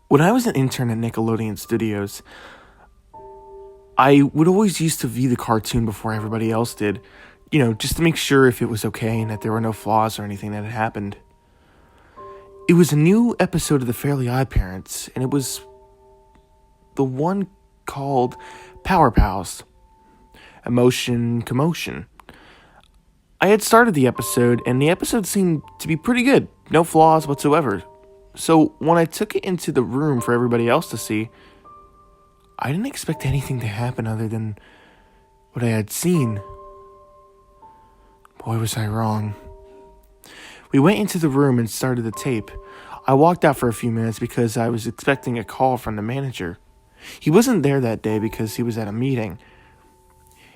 When I was an intern at Nickelodeon Studios, I would always used to view the cartoon before everybody else did, just to make sure if it was okay and that there were no flaws or anything that had happened. It was a new episode of The Fairly Odd Parents, and it was the one called Power Pals, Emotion Commotion. I had started the episode, and the episode seemed to be pretty good, no flaws whatsoever. So when I took it into the room for everybody else to see, I didn't expect anything to happen other than what I had seen. Boy, was I wrong. We went into the room and started the tape. I walked out for a few minutes because I was expecting a call from the manager. He wasn't there that day because he was at a meeting.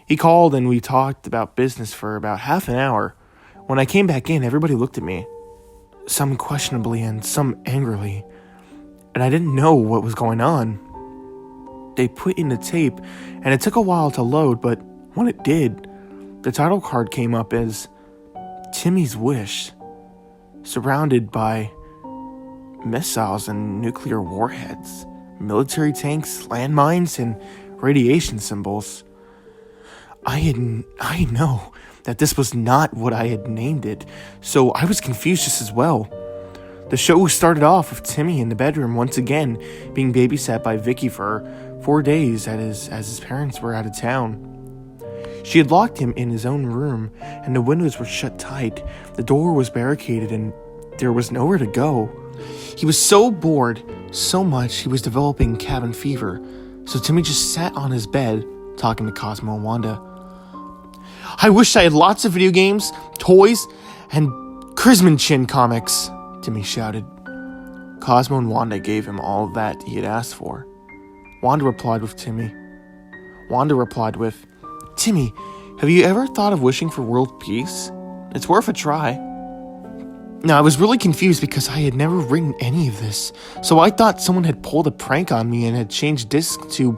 He called and we talked about business for about half an hour. When I came back in, everybody looked at me. Some questionably and some angrily, and I didn't know what was going on. They put in the tape, and it took a while to load, but when it did, the title card came up as Timmy's Wish, surrounded by missiles and nuclear warheads, military tanks, landmines, and radiation symbols. I know that this was not what I had named it, so I was confused just as well. The show started off with Timmy in the bedroom once again, being babysat by Vicky for 4 days as his parents were out of town. She had locked him in his own room, and the windows were shut tight. The door was barricaded, and there was nowhere to go. He was so bored, so much he was developing cabin fever, so Timmy just sat on his bed, talking to Cosmo and Wanda. I wish I had lots of video games, toys, and Chin comics, Timmy shouted. Cosmo and Wanda gave him all that he had asked for. Wanda replied with, Timmy, have you ever thought of wishing for world peace? It's worth a try. Now, I was really confused because I had never written any of this, so I thought someone had pulled a prank on me and had changed discs to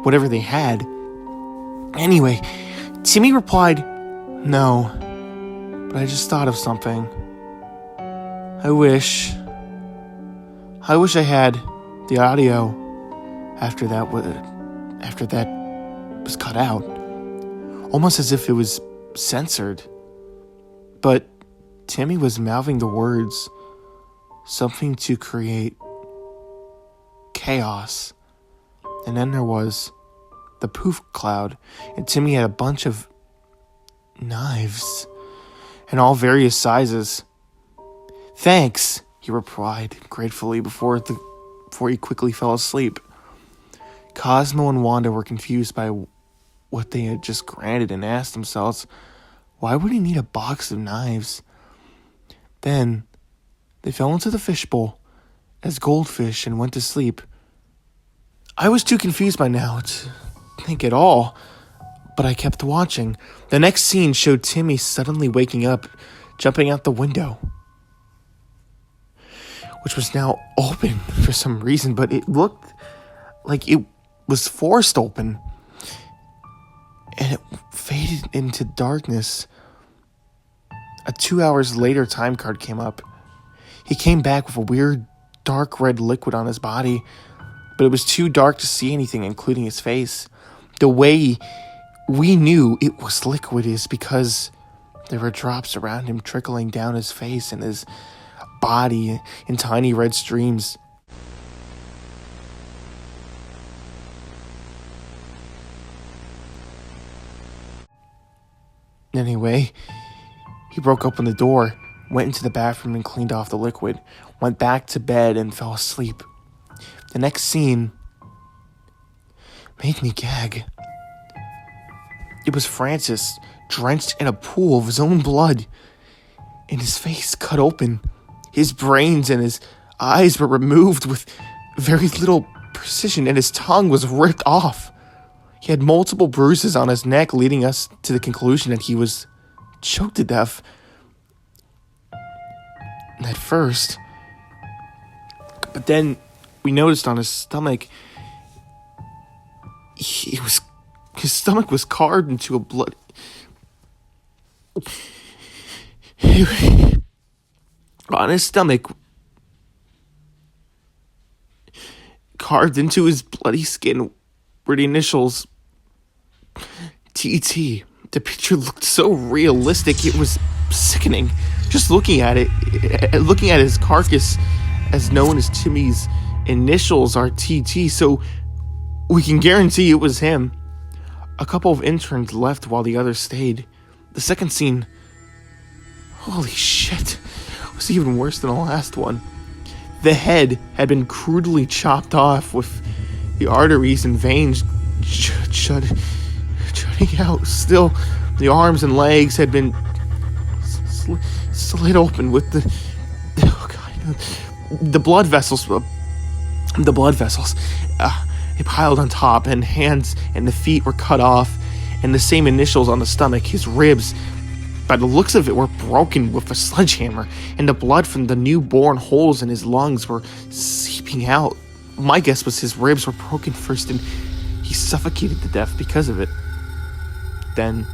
whatever they had. Anyway, Timmy replied, no, but I just thought of something. I wish I had the audio after that was cut out, almost as if it was censored. But Timmy was mouthing the words, something to create chaos. And then there was the poof cloud, and Timmy had a bunch of knives in all various sizes. Thanks, he replied gratefully before he quickly fell asleep. Cosmo and Wanda were confused by what they had just granted and asked themselves, why would he need a box of knives? Then they fell into the fishbowl as goldfish and went to sleep. I was too confused by now to think at all, but I kept watching. The next scene showed Timmy suddenly waking up, jumping out the window, which was now open for some reason, but it looked like it was forced open, and it faded into darkness. A 2 hours later time card came up. He came back with a weird dark red liquid on his body, but it was too dark to see anything, including his face. The way we knew it was liquid is because there were drops around him trickling down his face and his body in tiny red streams. Anyway, he broke open the door, went into the bathroom and cleaned off the liquid, went back to bed and fell asleep. The next scene made me gag. It was Francis, drenched in a pool of his own blood, and his face cut open. His brains and his eyes were removed with very little precision, and his tongue was ripped off. He had multiple bruises on his neck, leading us to the conclusion that he was choked to death. At first. But then we noticed on his stomach, his stomach was carved into a blood. On his stomach, carved into his bloody skin, were the initials TT. The picture looked so realistic, it was sickening. Just looking at his carcass, as known as Timmy's initials are TT, so we can guarantee it was him. A couple of interns left while the others stayed. The second scene, holy shit, was even worse than the last one. The head had been crudely chopped off, with the arteries and veins jutting out. Still, the arms and legs had been slit open with the blood vessels. They piled on top, and hands and the feet were cut off, and the same initials on the stomach. His ribs, by the looks of it, were broken with a sledgehammer, and the blood from the newborn holes in his lungs were seeping out. My guess was his ribs were broken first, and he suffocated to death because of it. Then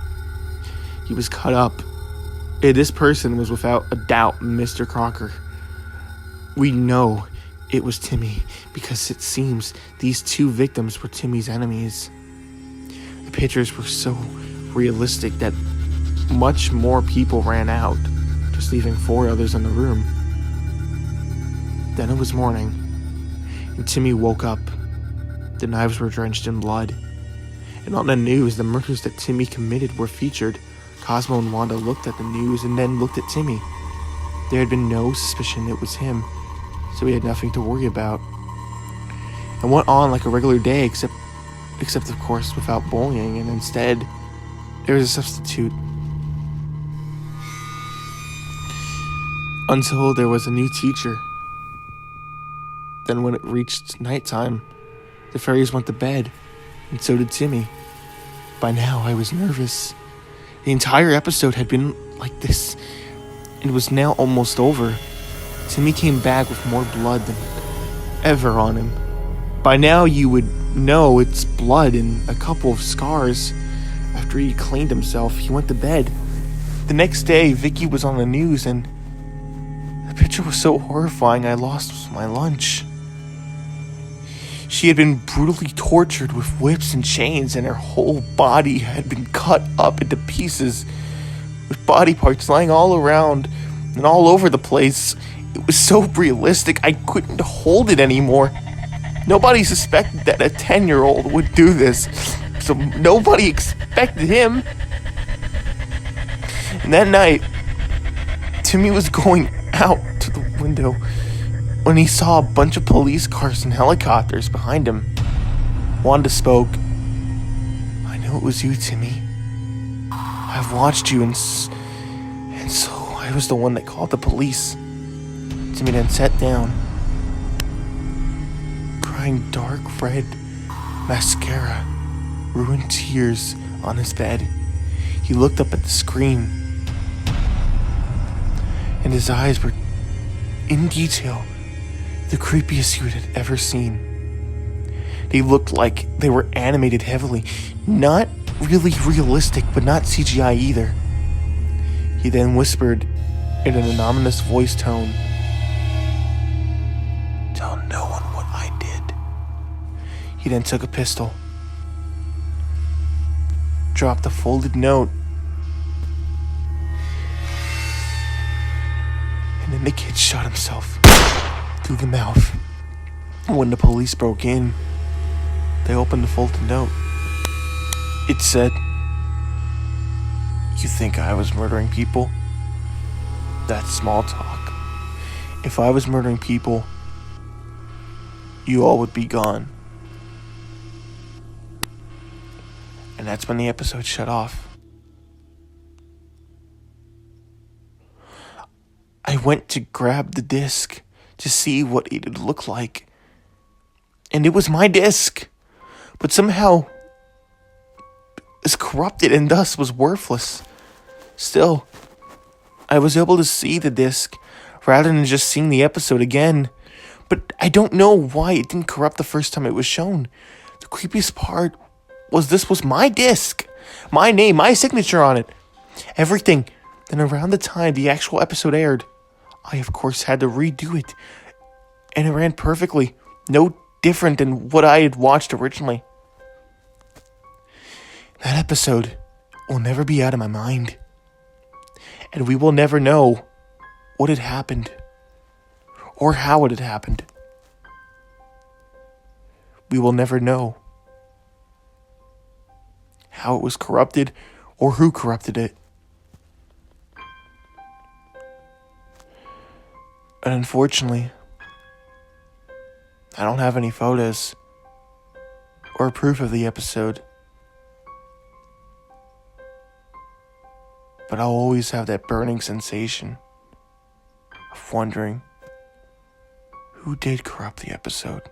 he was cut up. This person was without a doubt Mr. Crocker. We know it was Timmy because it seems these two victims were Timmy's enemies. The pictures were so realistic that much more people ran out, just leaving 4 others in the room. Then it was morning, and Timmy woke up. The knives were drenched in blood, and on the news, the murders that Timmy committed were featured. Cosmo and Wanda looked at the news and then looked at Timmy. There had been no suspicion it was him, so he had nothing to worry about. It went on like a regular day, except of course without bullying, and instead there was a substitute. Until there was a new teacher. Then when it reached nighttime, the fairies went to bed, and so did Timmy. By now I was nervous. The entire episode had been like this, and was now almost over. Timmy came back with more blood than ever on him. By now you would know it's blood and a couple of scars. After he cleaned himself, he went to bed. The next day, Vicky was on the news, and the picture was so horrifying I lost my lunch. She had been brutally tortured with whips and chains, and her whole body had been cut up into pieces, with body parts lying all around and all over the place. It was so realistic, I couldn't hold it anymore. Nobody suspected that a 10-year-old would do this, so nobody expected him. And that night, Timmy was going out to the window when he saw a bunch of police cars and helicopters behind him. Wanda spoke. "I knew it was you, Timmy. I've watched you, and so I was the one that called the police." Timmy then sat down, crying dark red mascara, ruined tears on his bed. He looked up at the screen, and his eyes were, in detail, the creepiest you had ever seen. They looked like they were animated heavily, not really realistic, but not CGI either. He then whispered in an ominous voice tone, "Tell no one what I did." He then took a pistol, dropped a folded note, and then the kid shot himself through the mouth. When the police broke in, they opened the folded note. It said, "You think I was murdering people? That's small talk. If I was murdering people, you all would be gone." And that's when the episode shut off. I went to grab the disc to see what it would look like. And it was my disc, but somehow was corrupted and thus was worthless. Still, I was able to see the disc rather than just seeing the episode again. But I don't know why it didn't corrupt the first time it was shown. The creepiest part was this was my disc. My name, my signature on it. Everything Then around the time the actual episode aired, I of course had to redo it. And it ran perfectly, no different than what I had watched originally. That episode will never be out of my mind. And we will never know what had happened or how it had happened. We will never know how it was corrupted or who corrupted it. And unfortunately, I don't have any photos or proof of the episode. But I'll always have that burning sensation of wondering who did corrupt the episode.